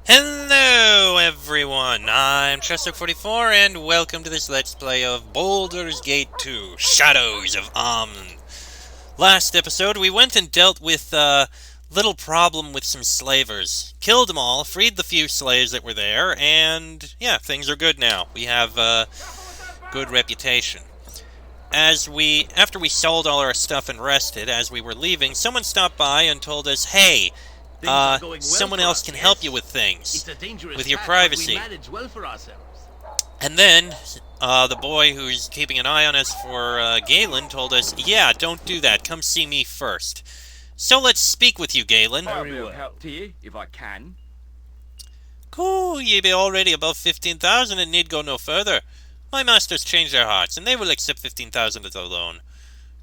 Hello everyone, I'm Chester44 and welcome to this Let's Play of Baldur's Gate 2, Shadows of Amn. Last episode we went and dealt with a little problem with some slavers. Killed them all, freed the few slaves that were there, and yeah, things are good now. We have a good reputation. After we sold all our stuff and rested, as we were leaving, someone stopped by and told us, hey, Things are going well someone for else us, can help you yes? with things, It's a dangerous with your path, but we privacy. manage well for ourselves. And then, the boy who's keeping an eye on us for Galen told us, yeah, don't do that, come see me first. So let's speak with you, Galen. I'll be of help to ye, if I can. Cool, ye be already above 15,000 and need go no further. My masters change their hearts, and they will accept 15,000 as a loan.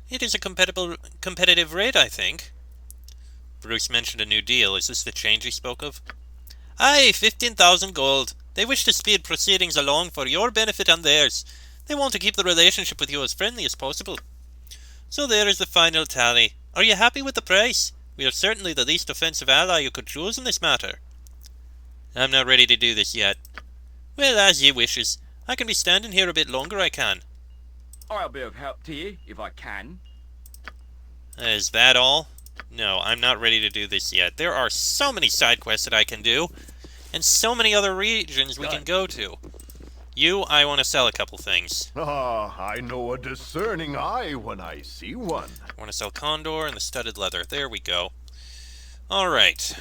It is a competitive rate, I think. Bruce mentioned a new deal. Is this the change he spoke of? Aye, 15,000 gold. They wish to speed proceedings along for your benefit and theirs. They want to keep the relationship with you as friendly as possible. So there is the final tally. Are you happy with the price? We are certainly the least offensive ally you could choose in this matter. I'm not ready to do this yet. Well, as ye wishes. I can be standing here a bit longer, I can. I'll be of help to ye, if I can. Is that all? No, I'm not ready to do this yet. There are so many side quests that I can do, and so many other regions we can go to. I want to sell a couple things. Ah, I know a discerning eye when I see one. I want to sell Condor and the studded leather. There we go. Alright.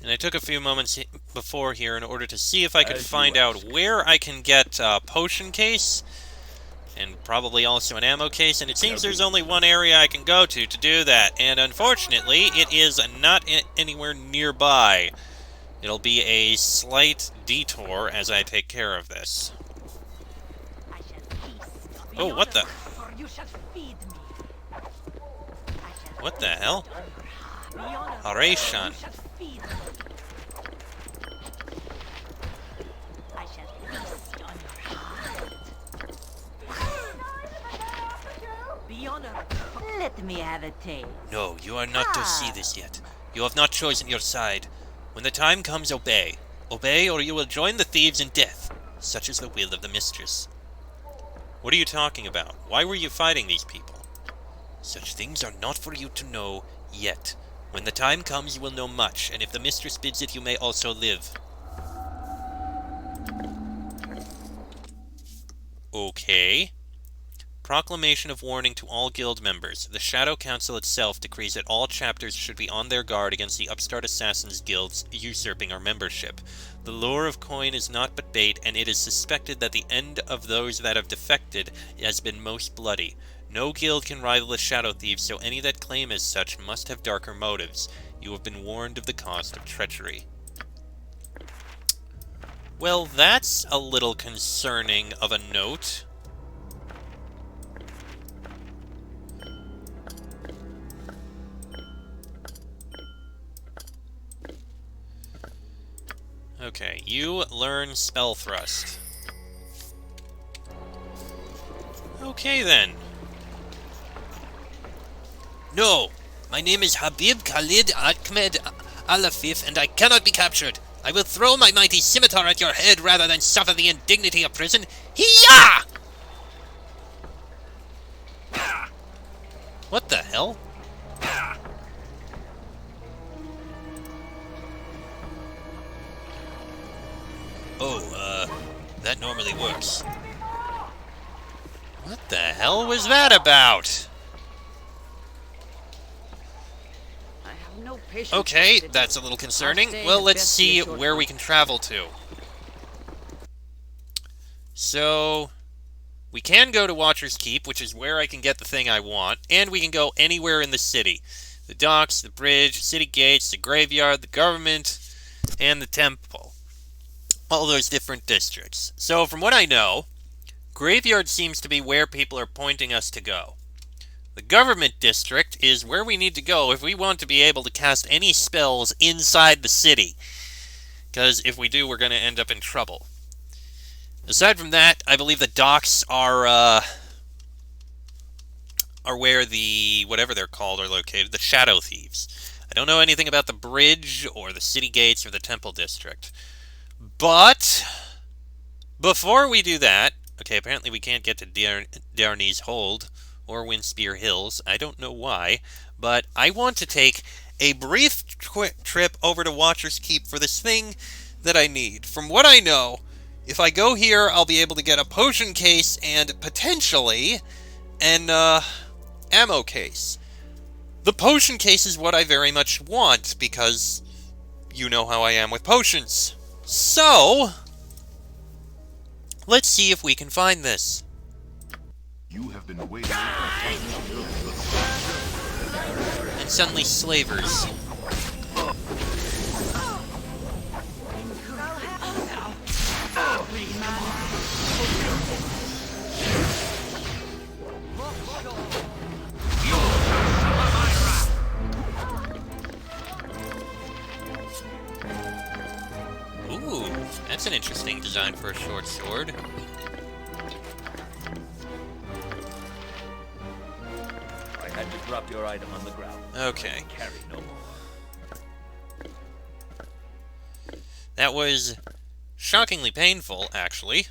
And I took a few moments before here in order to see if I could find out where I can get a potion case, and probably also an ammo case, and it seems there's only one area I can go to do that, and unfortunately, it is not anywhere nearby. It'll be a slight detour as I take care of this. Oh, what the? What the hell? Haration. Let me have a taste. No, you are not to see this yet. You have not chosen your side. When the time comes, obey. Obey, or you will join the thieves in death. Such is the will of the mistress. What are you talking about? Why were you fighting these people? Such things are not for you to know yet. When the time comes, you will know much, and if the mistress bids it, you may also live. Okay. Proclamation of warning to all guild members. The Shadow Council itself decrees that all chapters should be on their guard against the upstart assassins guilds usurping our membership. The lure of coin is not but bait, and it is suspected that the end of those that have defected has been most bloody. No guild can rival the Shadow Thieves, so any that claim as such must have darker motives. You have been warned of the cost of treachery. Well, that's a little concerning of a note. Okay, you learn Spell Thrust. Okay then. No! My name is Habib Khalid Ahmed Alafif, and I cannot be captured. I will throw my mighty scimitar at your head rather than suffer the indignity of prison. Hee-yah! What the hell? Oh, that normally works. What the hell was that about? Okay, that's a little concerning. Well, let's see where we can travel to. So, we can go to Watcher's Keep, which is where I can get the thing I want, and we can go anywhere in the city. The docks, the bridge, city gates, the graveyard, the government, and the temple. All those different districts. So, from what I know, Graveyard seems to be where people are pointing us to go. The government district is where we need to go if we want to be able to cast any spells inside the city. Because if we do, we're going to end up in trouble. Aside from that, I believe the docks are where the, whatever they're called, are located. The Shadow Thieves. I don't know anything about the bridge or the city gates or the temple district. But before we do that, okay, apparently we can't get to Darney's Hold or Windspear Hills. I don't know why, but I want to take a brief trip over to Watcher's Keep for this thing that I need. From what I know, if I go here, I'll be able to get a potion case and potentially an ammo case. The potion case is what I very much want, because you know how I am with potions. So, let's see if we can find this. You have been waiting. And suddenly slavers. Ooh, that's an interesting design for a short sword. I had to drop your item on the ground. Okay. Carry no more. That was shockingly painful, actually.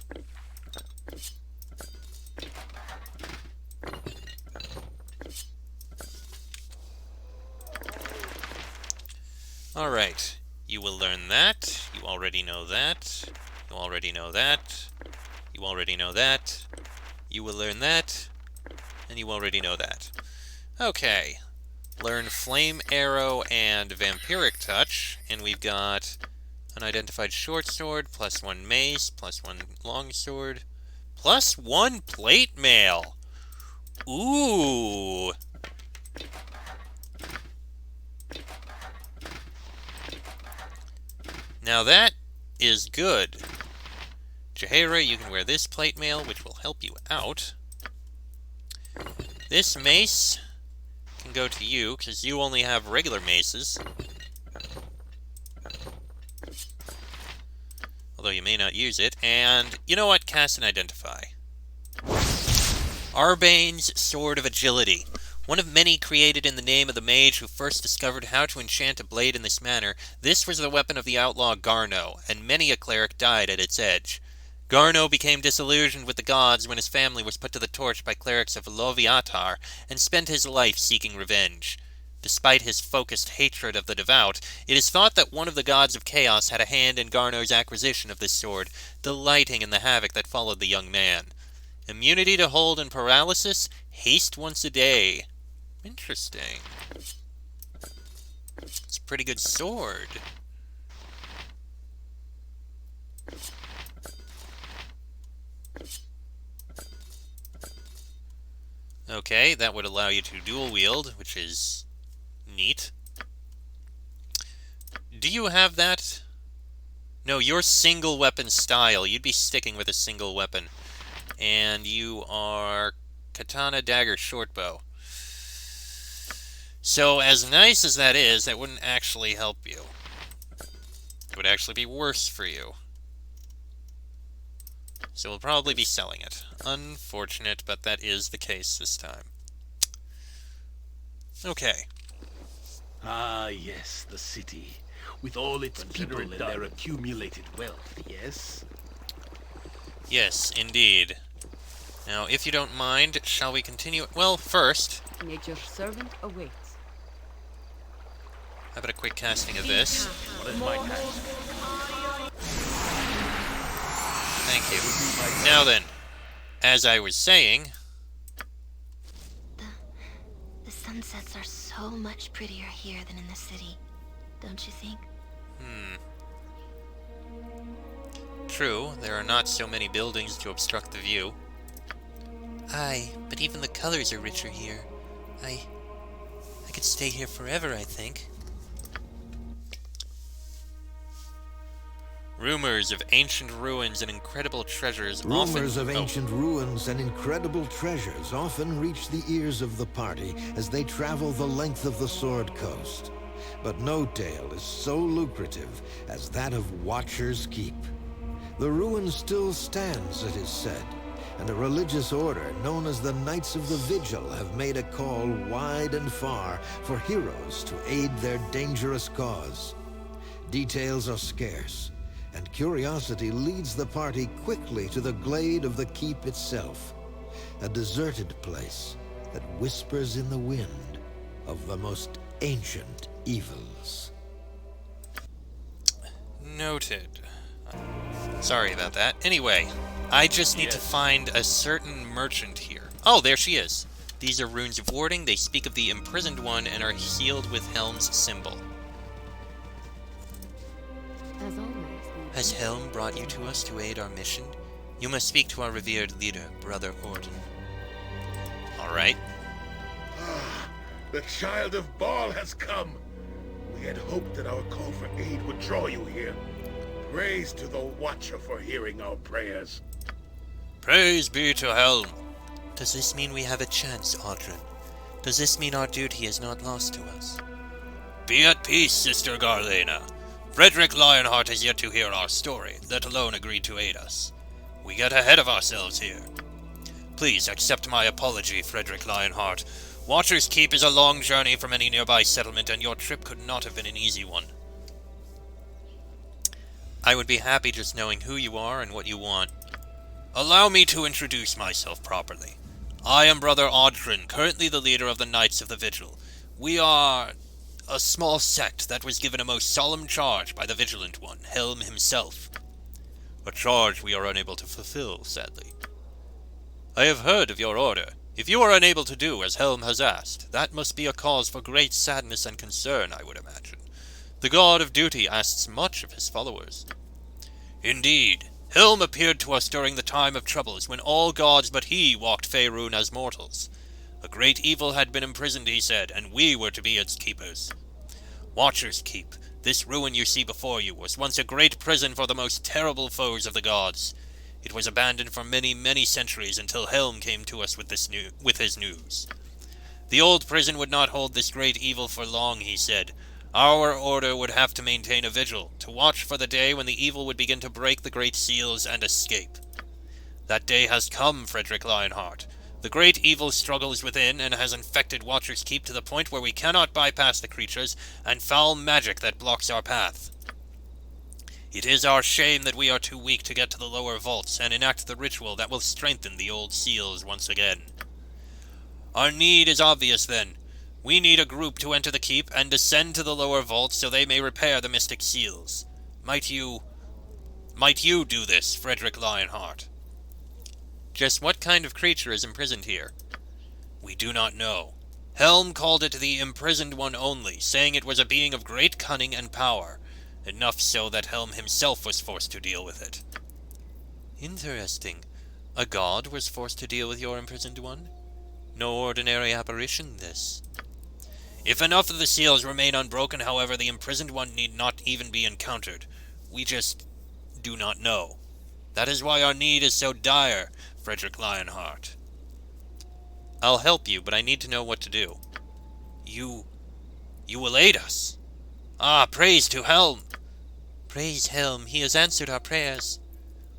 Alright. You will learn that. You already know that. You already know that. You already know that. You will learn that. And you already know that. Okay. Learn Flame Arrow and Vampiric Touch. And we've got Unidentified Short Sword, +1 Mace, +1 Longsword, +1 Plate Mail. Ooh. Now that is good. Jaheira, you can wear this plate mail, which will help you out. This mace can go to you, because you only have regular maces. Although you may not use it. And, you know what? Cast and Identify. Arbane's Sword of Agility. One of many created in the name of the mage who first discovered how to enchant a blade in this manner, this was the weapon of the outlaw Garno, and many a cleric died at its edge. Garno became disillusioned with the gods when his family was put to the torch by clerics of Loviatar, and spent his life seeking revenge. Despite his focused hatred of the devout, it is thought that one of the gods of chaos had a hand in Garno's acquisition of this sword, delighting in the havoc that followed the young man. Immunity to hold and paralysis, haste once a day. Interesting. It's a pretty good sword. Okay, that would allow you to dual wield, which is neat. Do you have that? No, your single weapon style. You'd be sticking with a single weapon. And you are katana, dagger, shortbow. So, as nice as that is, that wouldn't actually help you. It would actually be worse for you. So we'll probably be selling it. Unfortunate, but that is the case this time. Okay. Ah, yes, the city. With all its people and their accumulated wealth, yes? Yes, indeed. Now, if you don't mind, shall we continue? Well, first, Nature's servant awaits. how about a quick casting of this? What is my task? Thank you. Now then, as I was saying... The sunsets are so much prettier here than in the city, don't you think? True, there are not so many buildings to obstruct the view. Aye, but even the colors are richer here. I could stay here forever, I think. Rumors of ancient ruins and incredible treasures Rumors often... of ancient ruins and incredible treasures often reach the ears of the party as they travel the length of the Sword Coast. But no tale is so lucrative as that of Watcher's Keep. The ruin still stands, it is said, and a religious order known as the Knights of the Vigil have made a call wide and far for heroes to aid their dangerous cause. Details are scarce, and curiosity leads the party quickly to the glade of the keep itself, a deserted place that whispers in the wind of the most ancient evils. Noted. Sorry about that. Anyway, I just need to find a certain merchant here. Oh, there she is. These are runes of warding. They speak of the imprisoned one and are sealed with Helm's symbol. As always, Has Helm brought you to us to aid our mission? You must speak to our revered leader, Brother Orden. Alright. The child of Baal has come. We had hoped that our call for aid would draw you here. Praise to the Watcher for hearing our prayers. Praise be to Helm. Does this mean we have a chance, Audrin? Does this mean our duty is not lost to us? Be at peace, Sister Garlena. Frederick Lionheart has yet to hear our story, let alone agreed to aid us. We get ahead of ourselves here. Please accept my apology, Frederick Lionheart. Watcher's Keep is a long journey from any nearby settlement, and your trip could not have been an easy one. I would be happy just knowing who you are and what you want. Allow me to introduce myself properly. I am Brother Audrin, currently the leader of the Knights of the Vigil. We are a small sect that was given a most solemn charge by the Vigilant One, Helm himself. A charge we are unable to fulfill, sadly. I have heard of your order. If you are unable to do as Helm has asked, that must be a cause for great sadness and concern, I would imagine. The God of Duty asks much of his followers. Indeed, Helm appeared to us during the time of troubles, when all gods but he walked Faerun as mortals. A great evil had been imprisoned, he said, and we were to be its keepers. Watcher's Keep, this ruin you see before you, was once a great prison for the most terrible foes of the gods. It was abandoned for many, many centuries until Helm came to us with his news. The old prison would not hold this great evil for long, he said. Our order would have to maintain a vigil, to watch for the day when the evil would begin to break the great seals and escape. That day has come, Frederick Lionheart. The great evil struggles within and has infected Watcher's Keep to the point where we cannot bypass the creatures and foul magic that blocks our path. It is our shame that we are too weak to get to the lower vaults and enact the ritual that will strengthen the old seals once again. Our need is obvious, then. We need a group to enter the keep and descend to the lower vaults so they may repair the mystic seals. Might you do this, Frederick Lionheart? Just what kind of creature is imprisoned here? We do not know. Helm called it the imprisoned one only, saying it was a being of great cunning and power. Enough so that Helm himself was forced to deal with it. Interesting. A god was forced to deal with your imprisoned one? No ordinary apparition, this. If enough of the seals remain unbroken, however, the imprisoned one need not even be encountered. We just do not know. That is why our need is so dire, Frederick Lionheart. I'll help you, but I need to know what to do. You will aid us. Ah, praise to Helm! Praise Helm, he has answered our prayers.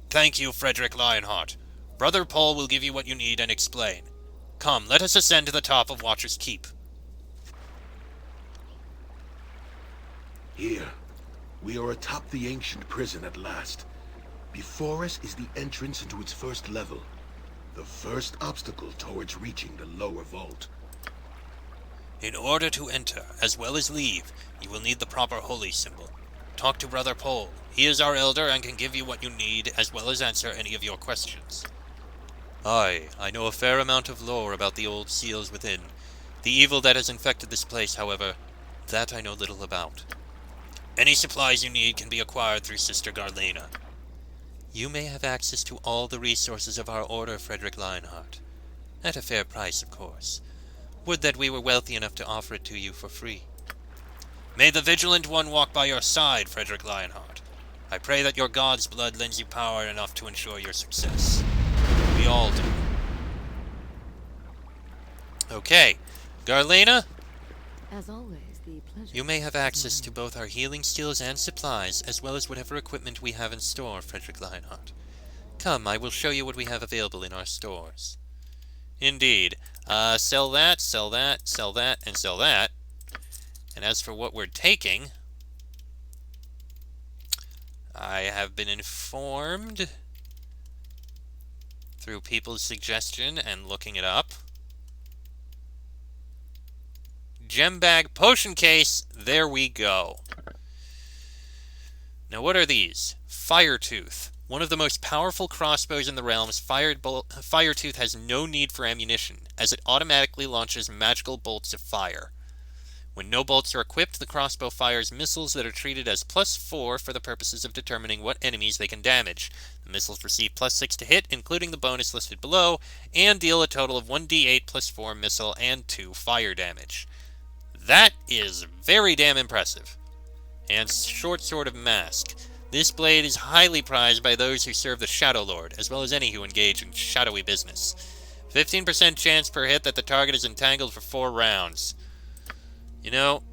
Thank you, Frederick Lionheart. Brother Paul will give you what you need and explain. Come, let us ascend to the top of Watcher's Keep. Here, we are atop the ancient prison at last. Before us is the entrance into its first level. The first obstacle towards reaching the lower vault. In order to enter, as well as leave, you will need the proper holy symbol. Talk to Brother Paul. He is our elder and can give you what you need, as well as answer any of your questions. I know a fair amount of lore about the old seals within. The evil that has infected this place, however, that I know little about. Any supplies you need can be acquired through Sister Garlena. You may have access to all the resources of our order, Frederick Lionheart. At a fair price, of course. Would that we were wealthy enough to offer it to you for free. May the Vigilant One walk by your side, Frederick Lionheart. I pray that your god's blood lends you power enough to ensure your success. We all do. Okay, Garlena? As always, the pleasure. You may have access to both our healing skills and supplies, as well as whatever equipment we have in store, Frederick Lionheart. Come, I will show you what we have available in our stores. Indeed. Sell that, sell that, sell that, and sell that. And as for what we're taking, I have been informed through people's suggestion and looking it up. Gem bag potion case, there we go. Now what are these? Firetooth. One of the most powerful crossbows in the realms, Firetooth has no need for ammunition, as it automatically launches magical bolts of fire. When no bolts are equipped, the crossbow fires missiles that are treated as +4 for the purposes of determining what enemies they can damage. The missiles receive +6 to hit, including the bonus listed below, and deal a total of 1d8 +4 missile and 2 fire damage. That is very damn impressive. And short sword of mask. This blade is highly prized by those who serve the Shadow Lord, as well as any who engage in shadowy business. 15% chance per hit that the target is entangled for 4 rounds. You know,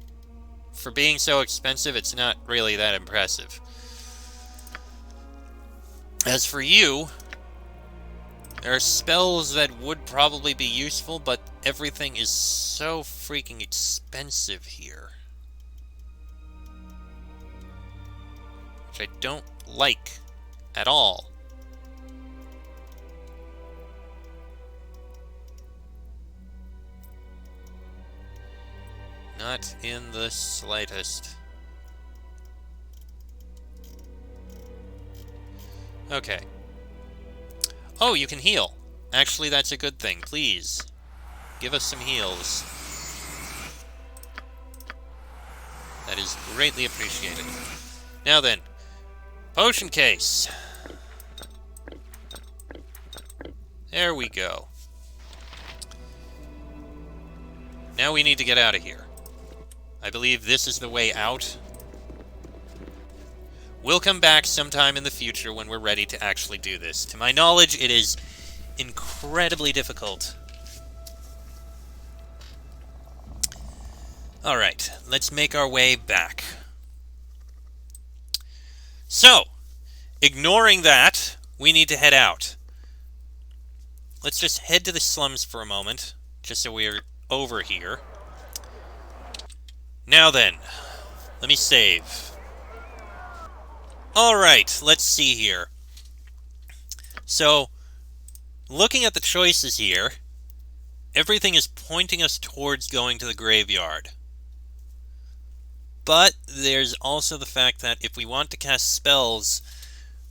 for being so expensive, it's not really that impressive. As for you, there are spells that would probably be useful, but everything is so freaking expensive here. Which I don't like at all. Not in the slightest. Okay. Oh, you can heal. Actually, that's a good thing. Please, give us some heals. That is greatly appreciated. Now then, potion case. There we go. Now we need to get out of here. I believe this is the way out. We'll come back sometime in the future when we're ready to actually do this. To my knowledge, it is incredibly difficult. Alright, let's make our way back. So, ignoring that, we need to head out. Let's just head to the slums for a moment, just so we're over here. Now then, let me save. Alright, let's see here. So, looking at the choices here, everything is pointing us towards going to the graveyard. But there's also the fact that if we want to cast spells,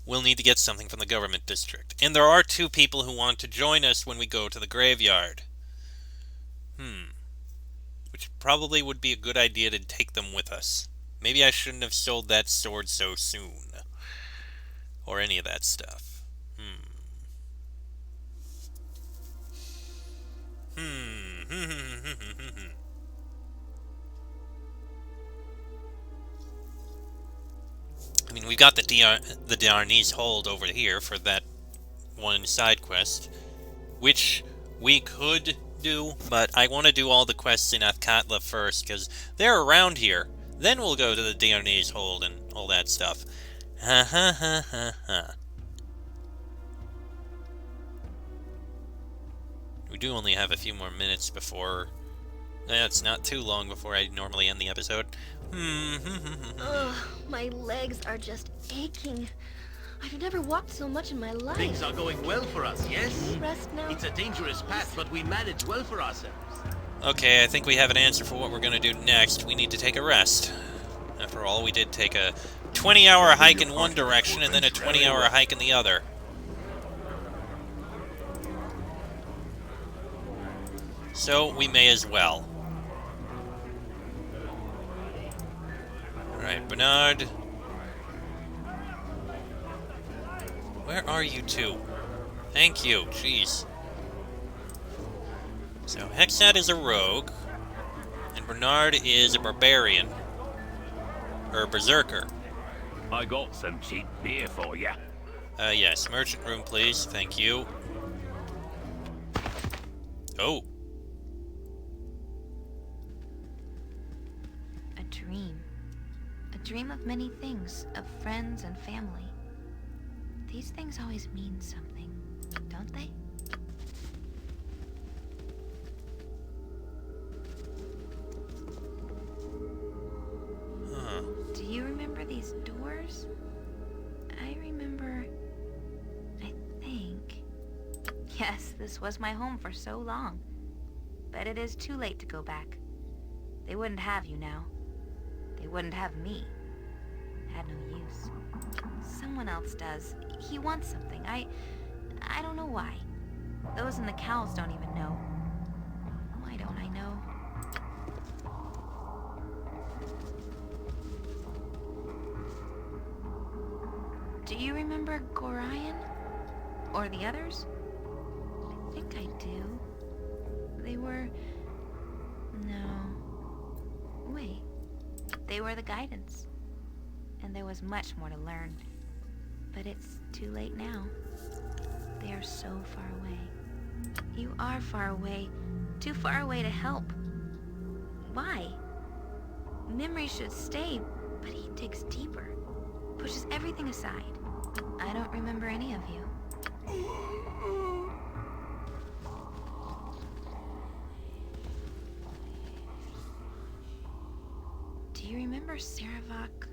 we'll need to get something from the government district. And there are 2 people who want to join us when we go to the graveyard. Which probably would be a good idea to take them with us. Maybe I shouldn't have sold that sword so soon. Or any of that stuff. I mean, we've got the Darnese hold over here for that one side quest, which we could do, but I want to do all the quests in Athkatla first, because they're around here. Then we'll go to the Darnese hold and all that stuff. Ha ha ha ha ha. We do only have a few more minutes before... it's not too long before I normally end the episode. Ugh, my legs are just aching. I've never walked so much in my life. Things are going well for us, yes? Can we rest now? It's a dangerous path, but we manage well for ourselves. Okay, I think we have an answer for what we're going to do next. We need to take a rest. After all, we did take a 20-hour hike in one direction and then a 20-hour hike in the other. So, we may as well. Alright, Bernard. Where are you 2? Thank you, jeez. So, Hexat is a rogue, and Bernard is a barbarian. Or a berserker. I got some cheap beer for ya. Yes, merchant room, please. Thank you. Oh. A dream. A dream of many things, of friends and family. These things always mean something, don't they? Huh. Do you remember these doors? I remember... I think... Yes, this was my home for so long. But it is too late to go back. They wouldn't have you now. They wouldn't have me. Had no use. Someone else does. He wants something. I don't know why. Those in the cows don't even know. Why don't I know? Do you remember Gorion? Or the others? I think I do. They were... No. Wait. They were the guidance. And there was much more to learn. But it's too late now. They are so far away. You are far away. Too far away to help. Why? Memory should stay, but he digs deeper. Pushes everything aside. I don't remember any of you. Do you remember Saravak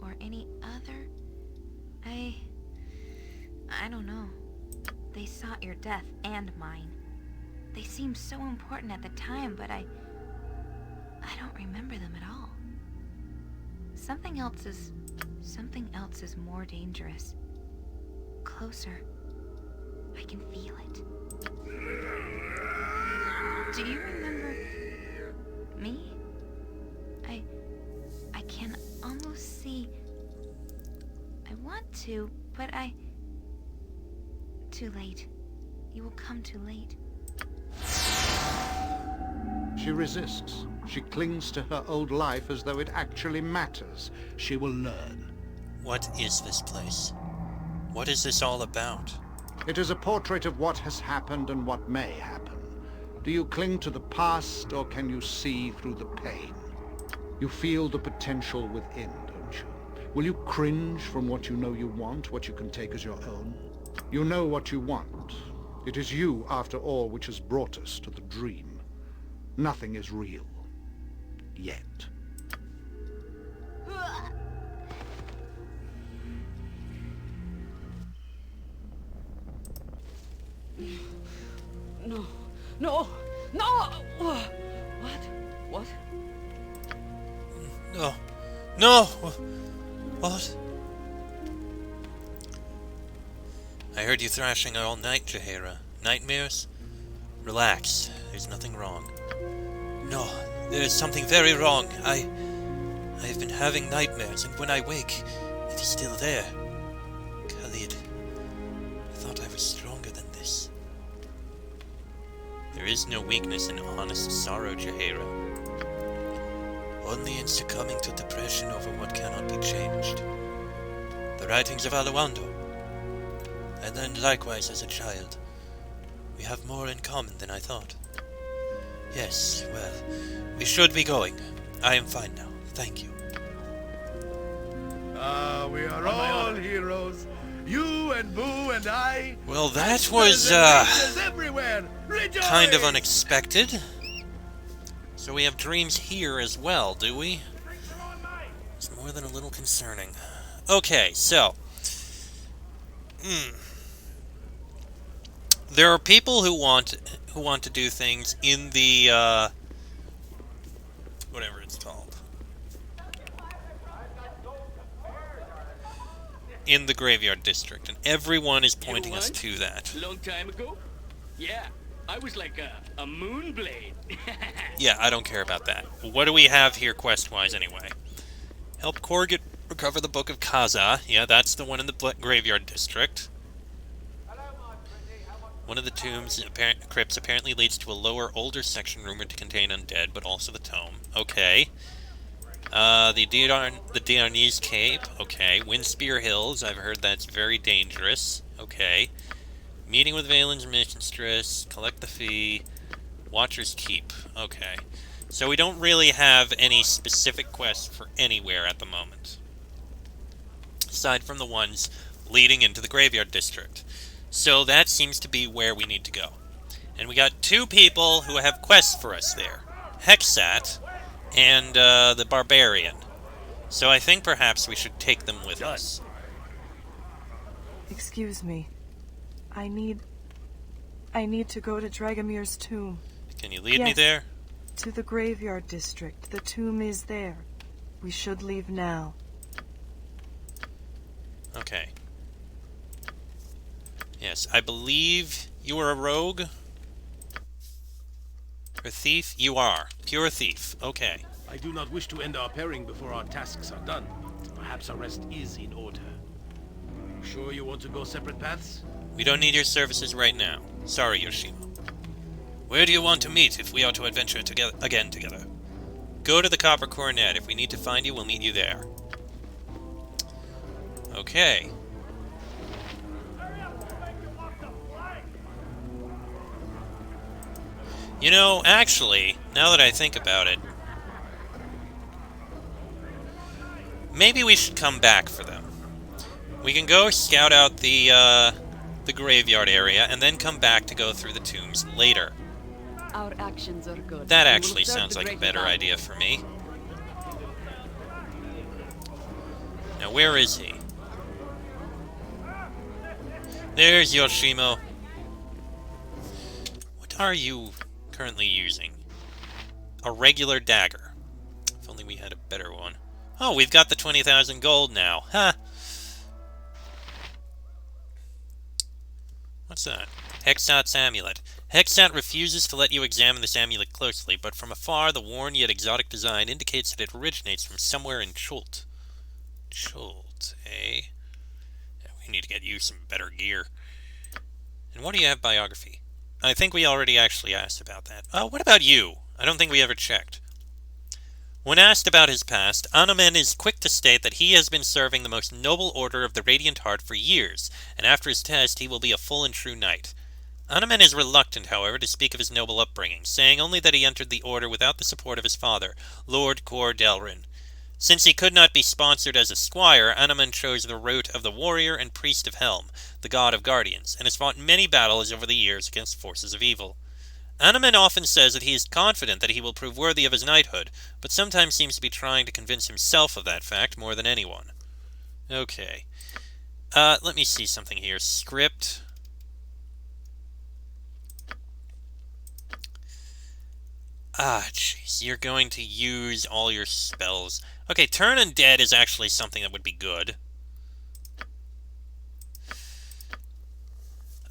or any other? I don't know. They sought your death and mine. They seemed so important at the time, but I don't remember them at all. Something else is more dangerous. Closer. I can feel it. Do you remember me? I can almost see. I want to, but too late. You will come too late. She resists. She clings to her old life as though it actually matters. She will learn. What is this place? What is this all about? It is a portrait of what has happened and what may happen. Do you cling to the past, or can you see through the pain? You feel the potential within, don't you? Will you cringe from what you know you want, what you can take as your own? You know what you want. It is you, after all, which has brought us to the dream. Nothing is real. Yet. No. No! No! What? What? No. No! What? I heard you thrashing all night, Jaheira. Nightmares? Relax. There's nothing wrong. No, there is something very wrong. I have been having nightmares, and when I wake, it is still there. Khalid, I thought I was stronger than this. There is no weakness in honest sorrow, Jaheira. Only in succumbing to depression over what cannot be changed. The writings of Aluando. And then likewise as a child. We have more in common than I thought. Yes, well, we should be going. I am fine now. Thank you. We are all heroes. You and Boo and I. Well, that was, kind of unexpected. So we have dreams here as well, do we? It's more than a little concerning. Okay, so. There are people who want to do things in the, whatever it's called. In the graveyard district, and everyone is pointing us to that. Long time ago? Yeah, I was like a moonblade. Yeah, I don't care about that. What do we have here quest-wise anyway? Help Korg recover the Book of Kaza. Yeah, that's the one in the graveyard district. One of the tombs crypts apparently leads to a lower, older section rumored to contain undead, but also the tome. Okay. The Diarnese Cape. Okay. Windspear Hills. I've heard that's very dangerous. Okay. Meeting with Valen's mistress. Collect the fee. Watcher's Keep. Okay. So we don't really have any specific quests for anywhere at the moment. Aside from the ones leading into the graveyard district. So that seems to be where we need to go. And we got 2 people who have quests for us there. Hexat and the Barbarian. So I think perhaps we should take them with us. Excuse me. I need to go to Dragomir's tomb. Can you lead me there? To the graveyard district. The tomb is there. We should leave now. Okay. Yes, I believe you are a rogue? Or thief? You are. Pure thief. Okay. I do not wish to end our pairing before our tasks are done. Perhaps our rest is in order. Sure you want to go separate paths? We don't need your services right now. Sorry, Yoshimo. Where do you want to meet if we are to adventure again together? Go to the Copper Coronet. If we need to find you, we'll meet you there. Okay. You know, actually, now that I think about it, maybe we should come back for them. We can go scout out the graveyard area, and then come back to go through the tombs later. Our actions are good. That actually sounds like a better idea for me. Now, where is he? There's Yoshimo. What are you currently using? A regular dagger. If only we had a better one. Oh, we've got the 20,000 gold now. Ha! Huh. What's that? Hexat's amulet. Hexat refuses to let you examine this amulet closely, but from afar, the worn yet exotic design indicates that it originates from somewhere in Chult. Chult, eh? Yeah, we need to get you some better gear. And what do you have biography? I think we already actually asked about that. What about you? I don't think we ever checked. When asked about his past, Anomen is quick to state that he has been serving the most noble order of the Radiant Heart for years, and after his test he will be a full and true knight. Anomen is reluctant, however, to speak of his noble upbringing, saying only that he entered the order without the support of his father, Lord Cor Delrin. Since he could not be sponsored as a squire, Anomen chose the route of the warrior and priest of Helm, the god of guardians, and has fought many battles over the years against forces of evil. Anomen often says that he is confident that he will prove worthy of his knighthood, but sometimes seems to be trying to convince himself of that fact more than anyone. Okay. Let me see something here. Script. Jeez. You're going to use all your spells. Okay, turn undead is actually something that would be good.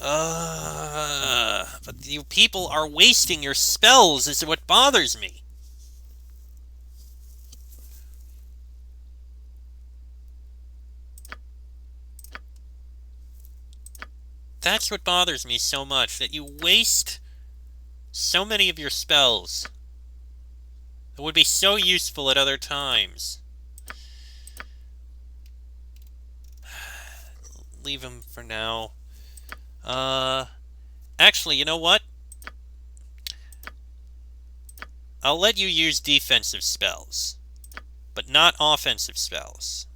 But you people are wasting your spells is what bothers me. That's what bothers me so much, that you waste so many of your spells that would be so useful at other times. Leave them for now. Actually, you know what? I'll let you use defensive spells, but not offensive spells.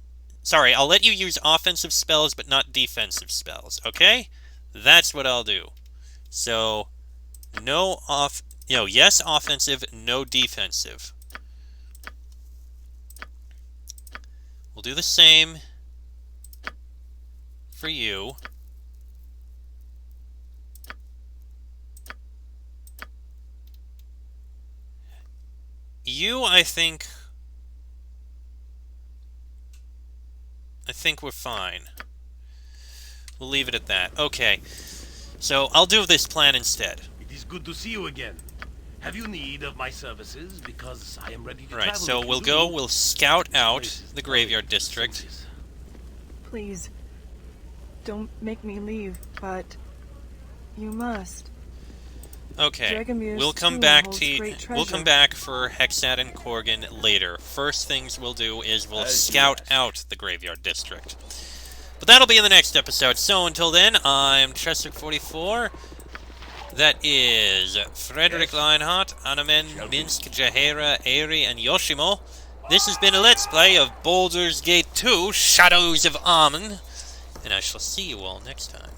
Sorry, I'll let you use offensive spells, but not defensive spells, okay? That's what I'll do. So, yes offensive, no defensive. We'll do the same for you. You, I think we're fine. We'll leave it at that. Okay. So, I'll do this plan instead. It is good to see you again. Have you need of my services? Because I am ready to travel. Right, so we'll scout out the graveyard district. Please, don't make me leave, but you must. Okay, we'll come back for Hexat and Korgan later. First things we'll do is we'll scout out the graveyard district. But that'll be in the next episode. So until then, I'm Chester44. That is Frederick Lionheart, Anomen, Minsk, Jaheira, Airi, and Yoshimo. This has been a Let's Play of Baldur's Gate 2, Shadows of Amun. and I shall see you all next time.